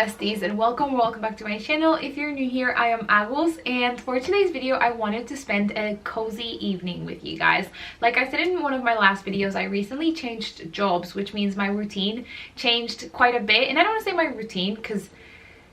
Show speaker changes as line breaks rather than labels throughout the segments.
besties, and welcome back to my channel. If you're new here, I am Agos, and for today's video I wanted to spend a cozy evening with you guys. Like I said in one of my last videos, I recently changed jobs, which means my routine changed quite a bit. And I don't want to say my routine because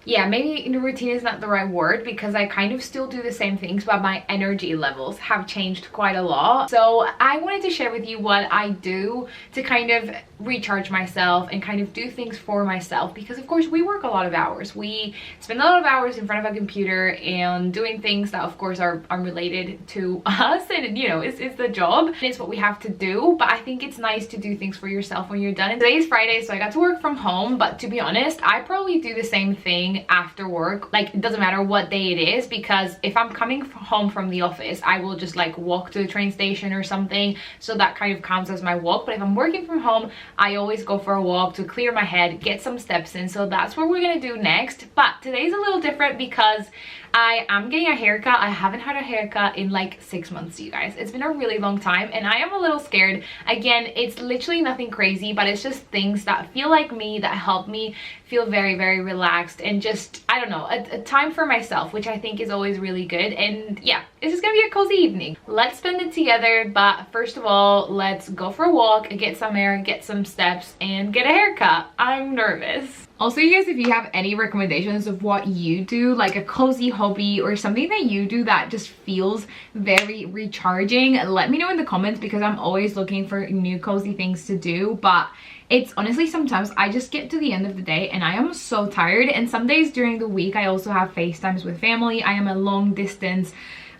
yeah, maybe routine is not the right word, because I kind of still do the same things, but my energy levels have changed quite a lot. So I wanted to share with you what I do to kind of recharge myself and kind of do things for myself, because of course we work a lot of hours. We spend a lot of hours in front of a computer and doing things that of course are related to us, and you know, it's the job and it's what we have to do. But I think it's nice to do things for yourself when you're done. And today's Friday, so I got to work from home, but to be honest, I probably do the same thing after work. Like, it doesn't matter what day it is, because if I'm coming home from the office, I will just like walk to the train station or something, so that kind of counts as my walk. But if I'm working from home, I always go for a walk to clear my head, get some steps in. So that's what we're gonna do next. But today's a little different because I am getting a haircut. I haven't had a haircut in like 6 months, you guys. It's been a really long time and I am a little scared. Again, it's literally nothing crazy, but it's just things that feel like me, that help me feel very, very relaxed, and just, I don't know, a time for myself, which I think is always really good. And yeah, it's just gonna be a cozy evening. Let's spend it together. But first of all, let's go for a walk, get some air, get some steps, and get a haircut. I'm nervous. Also, you guys, if you have any recommendations of what you do, like a cozy hobby or something that you do that just feels very recharging, let me know in the comments, because I'm always looking for new cozy things to do. But it's honestly, sometimes I just get to the end of the day and I am so tired. And some days during the week I also have FaceTimes with family. I am a long distance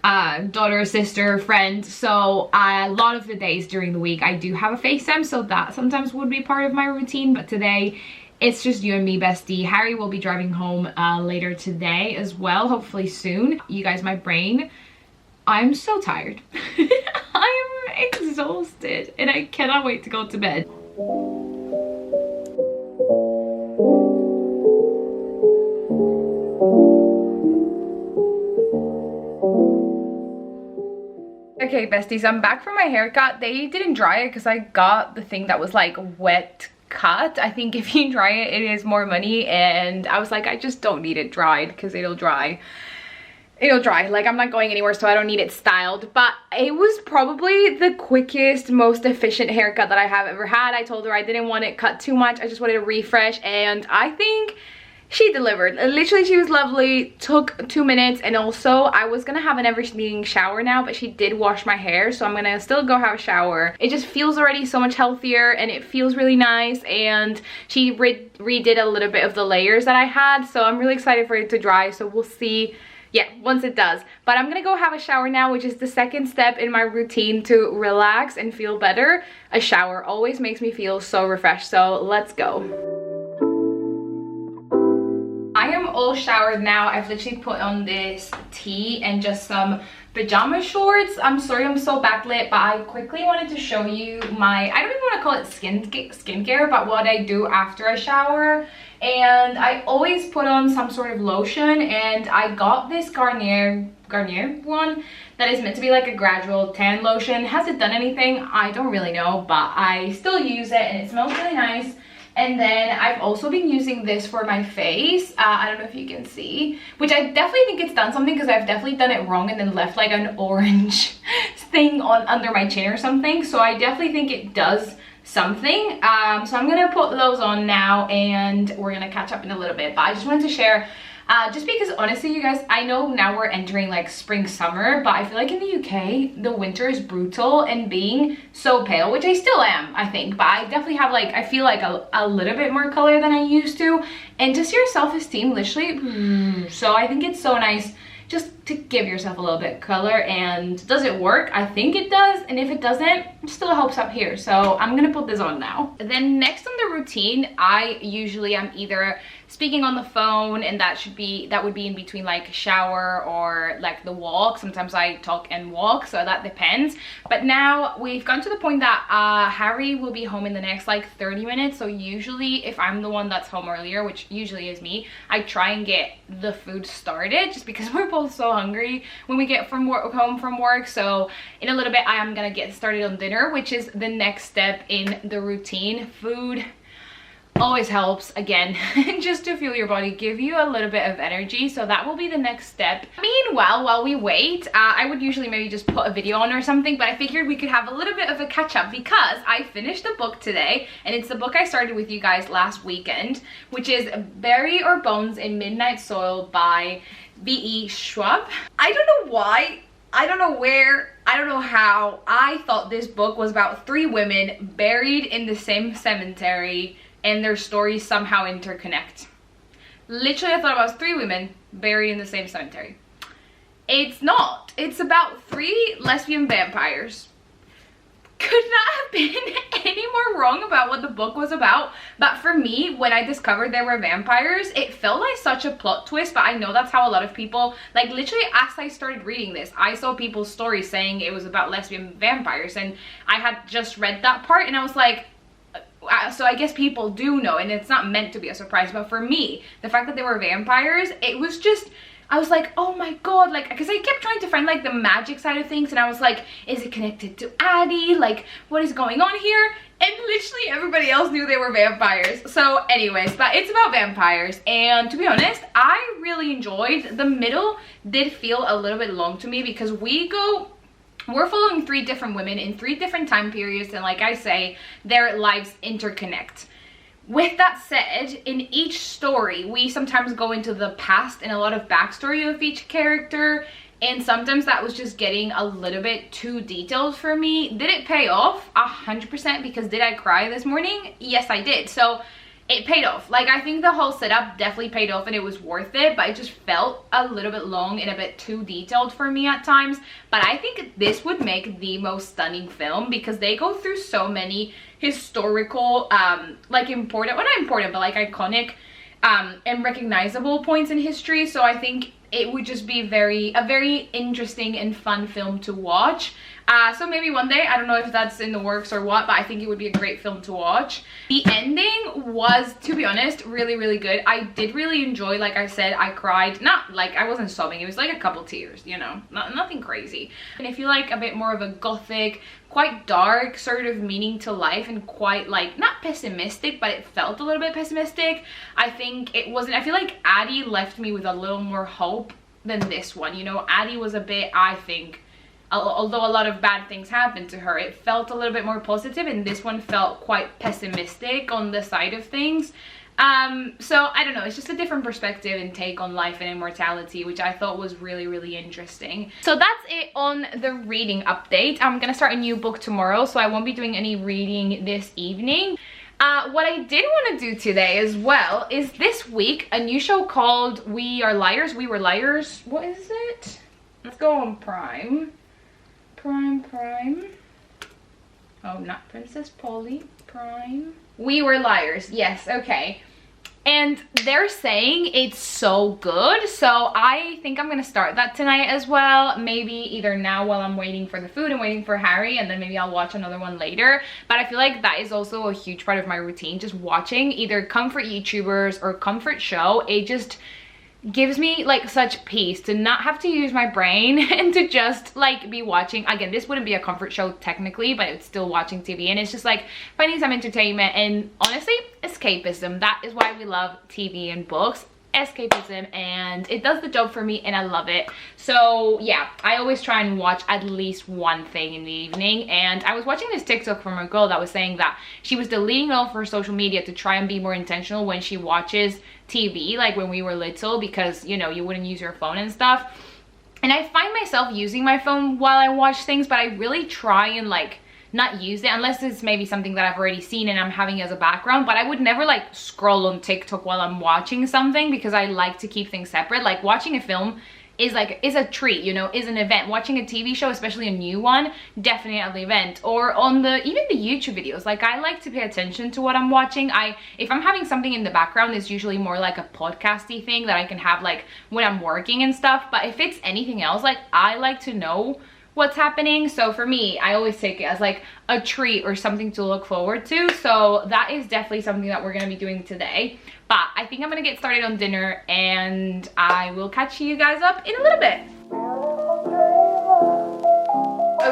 daughter, sister, friend, so a lot of the days during the week I do have a FaceTime, so that sometimes would be part of my routine. But today it's just you and me, bestie. Harry will be driving home later today as well, hopefully soon. You guys, my brain, I'm so tired. I am exhausted and I cannot wait to go to bed. Okay, besties, I'm back from my haircut. They didn't dry it because I got the thing that was like wet cut. I think if you dry it, it is more money, and I was like, I just don't need it dried because it'll dry. Like, I'm not going anywhere, so I don't need it styled. But it was probably the quickest, most efficient haircut that I have ever had. I told her I didn't want it cut too much, I just wanted a refresh, and I think she delivered. Literally, she was lovely, took 2 minutes. And also, I was gonna have an everything shower now, but she did wash my hair, so I'm gonna still go have a shower. It just feels already so much healthier and it feels really nice. And she redid a little bit of the layers that I had, so I'm really excited for it to dry. So we'll see, yeah, once it does. But I'm gonna go have a shower now, which is the second step in my routine to relax and feel better. A shower always makes me feel so refreshed, so let's go. I am all showered now. I've literally put on this tee and just some pajama shorts. I'm sorry I'm so backlit, but I quickly wanted to show you my, I don't even want to call it skincare, but what I do after a shower. And I always put on some sort of lotion, and I got this Garnier one that is meant to be like a gradual tan lotion. Has it done anything? I don't really know, but I still use it and it smells really nice. And then I've also been using this for my face. I don't know if you can see, which I definitely think it's done something, because I've definitely done it wrong and then left like an orange thing on under my chin or something. So I definitely think it does something. So I'm gonna put those on now and we're gonna catch up in a little bit. But I just wanted to share, just because honestly, you guys, I know now we're entering like spring, summer, but I feel like in the UK, the winter is brutal, and being so pale, which I still am, I think, but I definitely have like, I feel like a little bit more color than I used to, and just your self-esteem literally, so I think it's so nice just to give yourself a little bit of color. And does it work? I think it does, and if it doesn't, it still helps up here. So I'm gonna put this on now. Then next on the routine, I usually am either speaking on the phone, and that would be in between like shower or like the walk. Sometimes I talk and walk, so that depends. But now we've gotten to the point that Harry will be home in the next like 30 minutes. So usually if I'm the one that's home earlier, which usually is me, I try and get the food started, just because we're both so hungry when we get home from work. So in a little bit I am gonna get started on dinner, which is the next step in the routine. Food always helps, again, just to feel your body, give you a little bit of energy. So that will be the next step. Meanwhile, while we wait, I would usually maybe just put a video on or something, but I figured we could have a little bit of a catch up because I finished the book today, and it's the book I started with you guys last weekend, which is Bury Our Bones in Midnight Soil by V.E. Schwab. I don't know why, I don't know where, I don't know how, I thought this book was about 3 women buried in the same cemetery and their stories somehow interconnect. Literally, I thought it was 3 women buried in the same cemetery. It's not. It's about 3 lesbian vampires. Could not have been any more wrong about what the book was about. But for me, when I discovered there were vampires, it felt like such a plot twist. But I know that's how a lot of people, like literally as I started reading this, I saw people's stories saying it was about lesbian vampires. And I had just read that part and I was like, so I guess people do know, and it's not meant to be a surprise. But for me, the fact that they were vampires, it was just, I was like, oh my god, like, because I kept trying to find like the magic side of things, and I was like, is it connected to Addie? Like, what is going on here? And literally everybody else knew they were vampires. So anyways, but it's about vampires, and to be honest, I really enjoyed. The middle did feel a little bit long to me because we're following 3 different women in 3 different time periods, and like I say, their lives interconnect. With that said, in each story, we sometimes go into the past and a lot of backstory of each character, and sometimes that was just getting a little bit too detailed for me. Did it pay off? 100%, because did I cry this morning? Yes, I did. So it paid off. Like, I think the whole setup definitely paid off and it was worth it, but it just felt a little bit long and a bit too detailed for me at times. But I think this would make the most stunning film because they go through so many historical, like important, well not important, but like iconic and recognizable points in history. So I think it would just be a very interesting and fun film to watch. So maybe one day, I don't know if that's in the works or what, but I think it would be a great film to watch. The ending was, to be honest, really good. I did really enjoy, like I said, I cried, not like I wasn't sobbing, it was like a couple tears, you know, nothing crazy. And if you like a bit more of a gothic, quite dark sort of meaning to life and quite like, not pessimistic, but it felt a little bit pessimistic, I think it wasn't, I feel like Addie left me with a little more hope than this one. You know, Addie was a bit, I think, although a lot of bad things happened to her, it felt a little bit more positive, and this one felt quite pessimistic on the side of things. So I don't know, it's just a different perspective and take on life and immortality, which I thought was really interesting. So that's it on the reading update. I'm gonna start a new book tomorrow, so I won't be doing any reading this evening. What I did want to do today as well is this week a new show called We Were Liars. What is it? Let's go on Prime. Oh, not Princess Polly. Prime. We Were Liars. Yes, okay. And they're saying it's so good, so I think I'm gonna start that tonight as well. Maybe either now while I'm waiting for the food and waiting for Harry, and then maybe I'll watch another one later. But I feel like that is also a huge part of my routine, just watching either comfort YouTubers or comfort show. It just gives me like such peace to not have to use my brain and to just like be watching. Again, this wouldn't be a comfort show technically, but it's still watching TV, and it's just like finding some entertainment and honestly escapism. That is why we love TV and books. Escapism, and it does the job for me and I love it. So yeah, I always try and watch at least one thing in the evening. And I was watching this TikTok from a girl that was saying that she was deleting all of her social media to try and be more intentional when she watches TV, like when we were little, because you know, you wouldn't use your phone and stuff. And I find myself using my phone while I watch things, but I really try and like not use it unless it's maybe something that I've already seen and I'm having as a background. But I would never like scroll on TikTok while I'm watching something, because I like to keep things separate. Like watching a film is a treat, you know, is an event. Watching a TV show, especially a new one, definitely an event. Or on even the YouTube videos, like I like to pay attention to what I'm watching. If I'm having something in the background, it's usually more like a podcasty thing that I can have like when I'm working and stuff. But if it's anything else, like I like to know what's happening. So for me, I always take it as like a treat or something to look forward to. So that is definitely something that we're gonna be doing today. But I think I'm gonna get started on dinner, and I will catch you guys up in a little bit.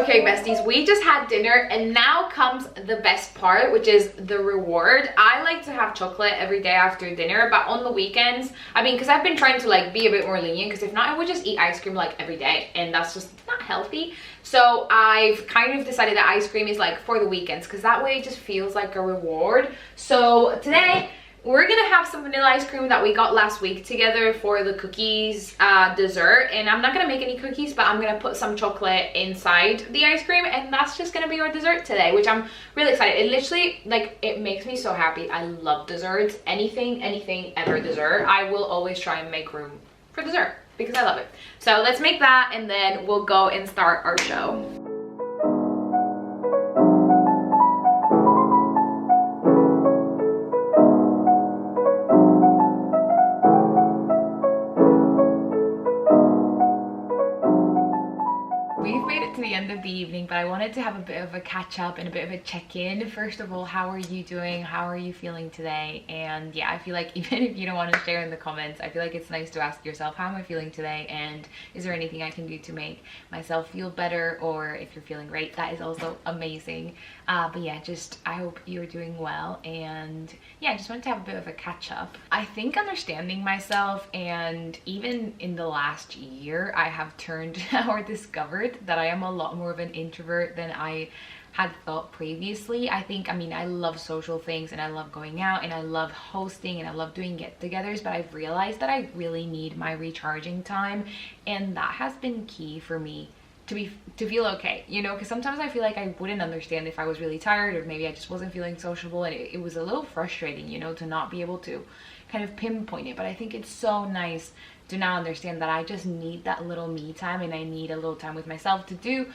Okay, besties, we just had dinner and now comes the best part, which is the reward. I like to have chocolate every day after dinner, but on the weekends, I mean, because I've been trying to like be a bit more lenient, because if not, I would just eat ice cream like every day, and that's just not healthy. So I've kind of decided that ice cream is like for the weekends, because that way it just feels like a reward. So today, we're gonna have some vanilla ice cream that we got last week together for the cookies dessert, and I'm not gonna make any cookies, but I'm gonna put some chocolate inside the ice cream, and that's just gonna be our dessert today, which I'm really excited. It literally, like, it makes me so happy. I love desserts. Anything ever dessert, I will always try and make room for dessert because I love it. So let's make that, and then we'll go and start our show. End of the evening, but I wanted to have a bit of a catch up and a bit of a check-in. First of all, how are you doing? How are you feeling today? And yeah, I feel like even if you don't want to share in the comments, I feel like it's nice to ask yourself, how am I feeling today, and is there anything I can do to make myself feel better? Or if you're feeling great, that is also amazing. But yeah, just I hope you're doing well, and yeah, I just wanted to have a bit of a catch up. I think understanding myself, and even in the last year, I have turned or discovered that I am a lot more of an introvert than I had thought previously. I think, I mean, I love social things and I love going out and I love hosting and I love doing get-togethers, but I've realized that I really need my recharging time, and that has been key for me to feel okay, you know, because sometimes I feel like I wouldn't understand if I was really tired, or maybe I just wasn't feeling sociable, and it was a little frustrating, you know, to not be able to kind of pinpoint it. But I think it's so nice to now understand that I just need that little me time, and I need a little time with myself to do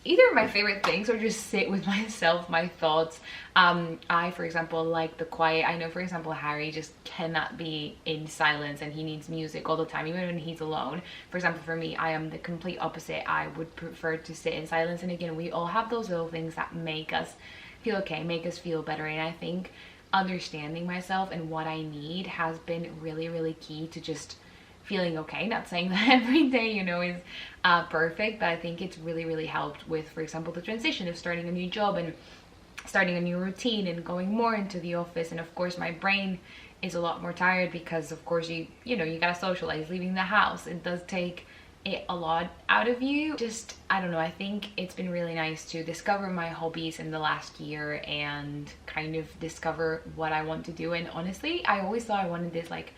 either my favorite things or just sit with myself, my thoughts. I, for example, like the quiet. I know, for example, Harry just cannot be in silence, and he needs music all the time, even when he's alone. For example, for me, I am the complete opposite. I would prefer to sit in silence, and again, we all have those little things that make us feel okay, make us feel better, and I think understanding myself and what I need has been really, really key to just feeling okay. Not saying that every day, you know, is perfect, but I think it's really, really helped with, for example, the transition of starting a new job and starting a new routine and going more into the office. And of course, my brain is a lot more tired because, of course, you know, you gotta socialize, leaving the house. It does take it a lot out of you. Just, I don't know, I think it's been really nice to discover my hobbies in the last year and kind of discover what I want to do. And honestly, I always thought I wanted this like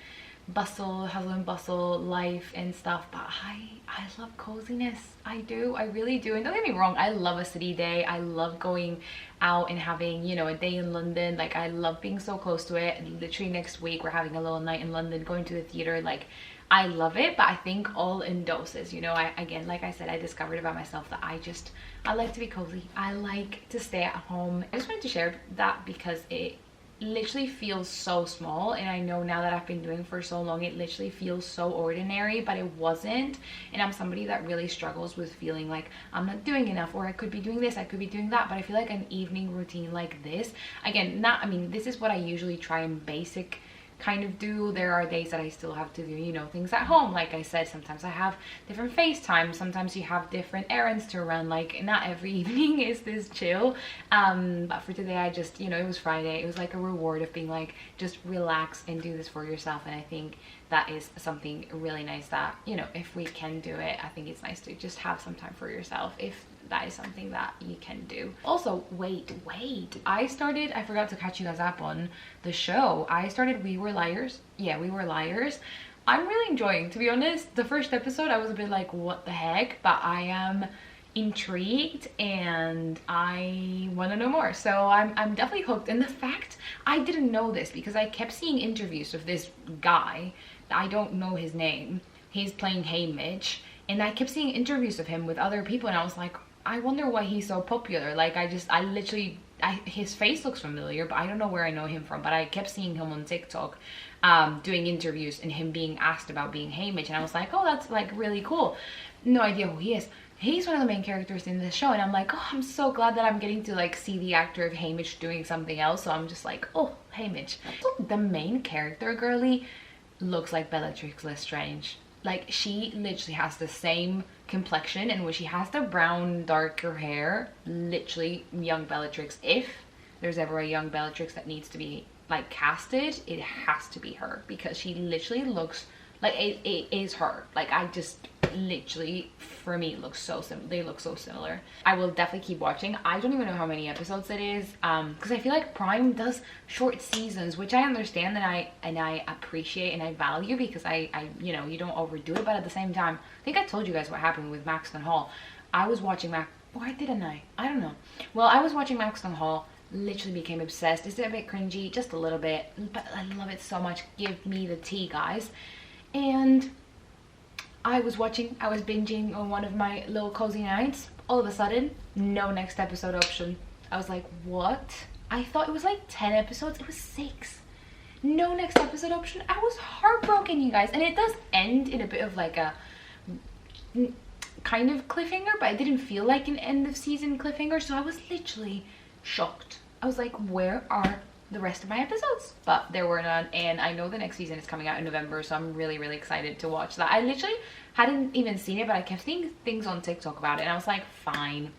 bustle, hustle and bustle life and stuff, but I love coziness. I do, I really do. And don't get me wrong, I love a city day. I love going out and having, you know, a day in London. Like, I love being so close to it. And literally next week we're having a little night in London, going to the theater. Like, I love it, but I think all in doses, you know. Again, like I said, I discovered about myself that I like to be cozy. I like to stay at home. I just wanted to share that because it literally feels so small, and I know now that I've been doing for so long, it literally feels so ordinary, but it wasn't. And I'm somebody that really struggles with feeling like I'm not doing enough, or I could be doing this, I could be doing that. But I feel like an evening routine like this, again, I mean, this is what I usually try and basic kind of do. There are days that I still have to do, you know, things at home. Like I said, sometimes I have different FaceTime, sometimes you have different errands to run. Like, not every evening is this chill. But for today, I just, you know, it was Friday, it was like a reward of being like, just relax and do this for yourself. And I think that is something really nice that, you know, if we can do it, I think it's nice to just have some time for yourself, if that is something that you can do. Also, wait, I forgot to catch you guys up on the show. I started We Were Liars. Yeah, We Were Liars. I'm really enjoying, to be honest. The first episode, I was a bit like, what the heck? But I am intrigued and I want to know more. So I'm definitely hooked. And the fact, I didn't know this because I kept seeing interviews of this guy. I don't know his name. He's playing Hamish. And I kept seeing interviews of him with other people, and I was like, I wonder why he's so popular. Like, his face looks familiar, but I don't know where I know him from. But I kept seeing him on TikTok doing interviews and him being asked about being Hamish, and I was like, oh, that's like really cool. No idea who he is. He's one of the main characters in this show, and I'm like, oh, I'm so glad that I'm getting to like see the actor of Hamish doing something else. So I'm just like, oh, Hamish. So the main character, girly, looks like Bellatrix Lestrange. like she literally has the same complexion, and when she has the brown darker hair, literally young Bellatrix. If there's ever a young Bellatrix that needs to be like casted, it has to be her, because she literally looks like it is her. Like I just literally, for me, it looks so similar. They look so similar. I will definitely keep watching. I don't even know how many episodes it is, because I feel like Prime does short seasons, which I understand and I appreciate and I value, because I you know, you don't overdo it. But at the same time, I think I told you guys what happened with Maxton Hall. I was watching why didn't I don't know. Well, I was watching Maxton Hall, literally became obsessed. Is it a bit cringy? Just a little bit, but I love it so much. Give me the tea, guys. And I was binging on one of my little cozy nights. All of a sudden, no next episode option. I was like, what? I thought it was like 10 episodes. It was 6. No next episode option. I was heartbroken, you guys. And it does end in a bit of like a kind of cliffhanger, but it didn't feel like an end of season cliffhanger. So I was literally shocked. I was like, where are the rest of my episodes? But there were none, and I know the next season is coming out in November, so I'm really excited to watch that. I literally hadn't even seen it, but I kept seeing things on TikTok about it, and I was like, fine,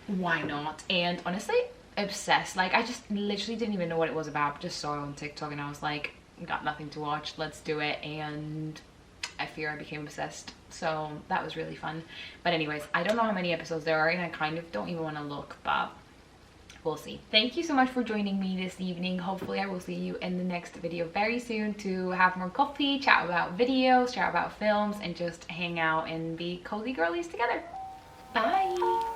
why not? And honestly, obsessed. Like I just literally didn't even know what it was about, just saw it on TikTok and I was like, got nothing to watch, let's do it. And I fear I became obsessed, so that was really fun. But anyways, I don't know how many episodes there are, and I kind of don't even want to look, but we'll see. Thank you so much for joining me this evening. Hopefully I will see you in the next video very soon to have more coffee, chat about videos, chat about films, and just hang out and be cozy girlies together. Bye!